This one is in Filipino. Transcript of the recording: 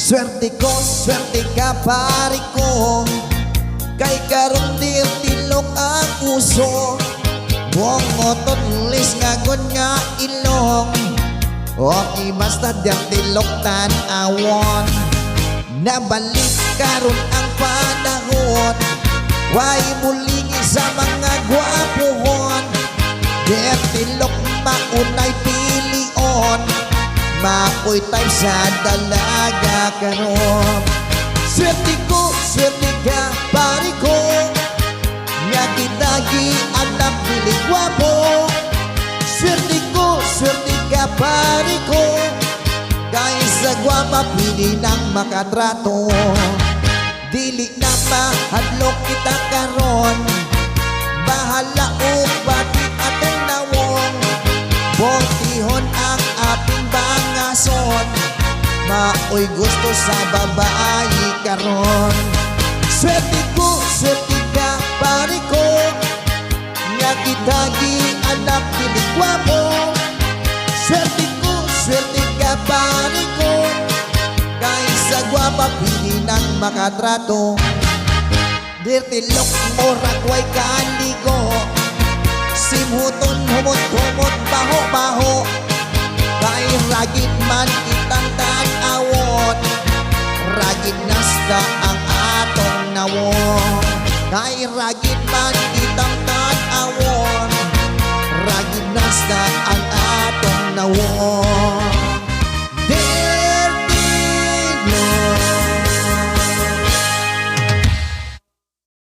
swerte ka pare ko. Kay karon dir tilok ang uso. Buong otot lis ngagon nga ilong. Okay basta diyang tilok tan-awon. Nabalik karon ang panahon. Way muling sa mga gwapuhon. Der tilok maunay pilion. Makoy time sa dalaga karon. Swerte ka pare ko. Nga kitagi anak pili gwapo. Swerte ka pare ko. Kahit sa gwapa pili ng makatrato. Dili na mahadlok kita karon. Bahala o pati atong nawong. Botihon ang aping bangason. Maoy gusto sa babae karon. Swerte ka pare ko. Nga kitagi anak pili gwapo. Swerte ka pare ko. Kahit sa gwapa pili ng makatrato. Dirtilok mo rakway kaligo. Simhuton humot-humot baho-baho. Kahit ragit man kitang tan-awon. Ragit nasta ang atong nawon. Kahit ragit man kitang tan-awon. Ragit nasta ang atong nawon.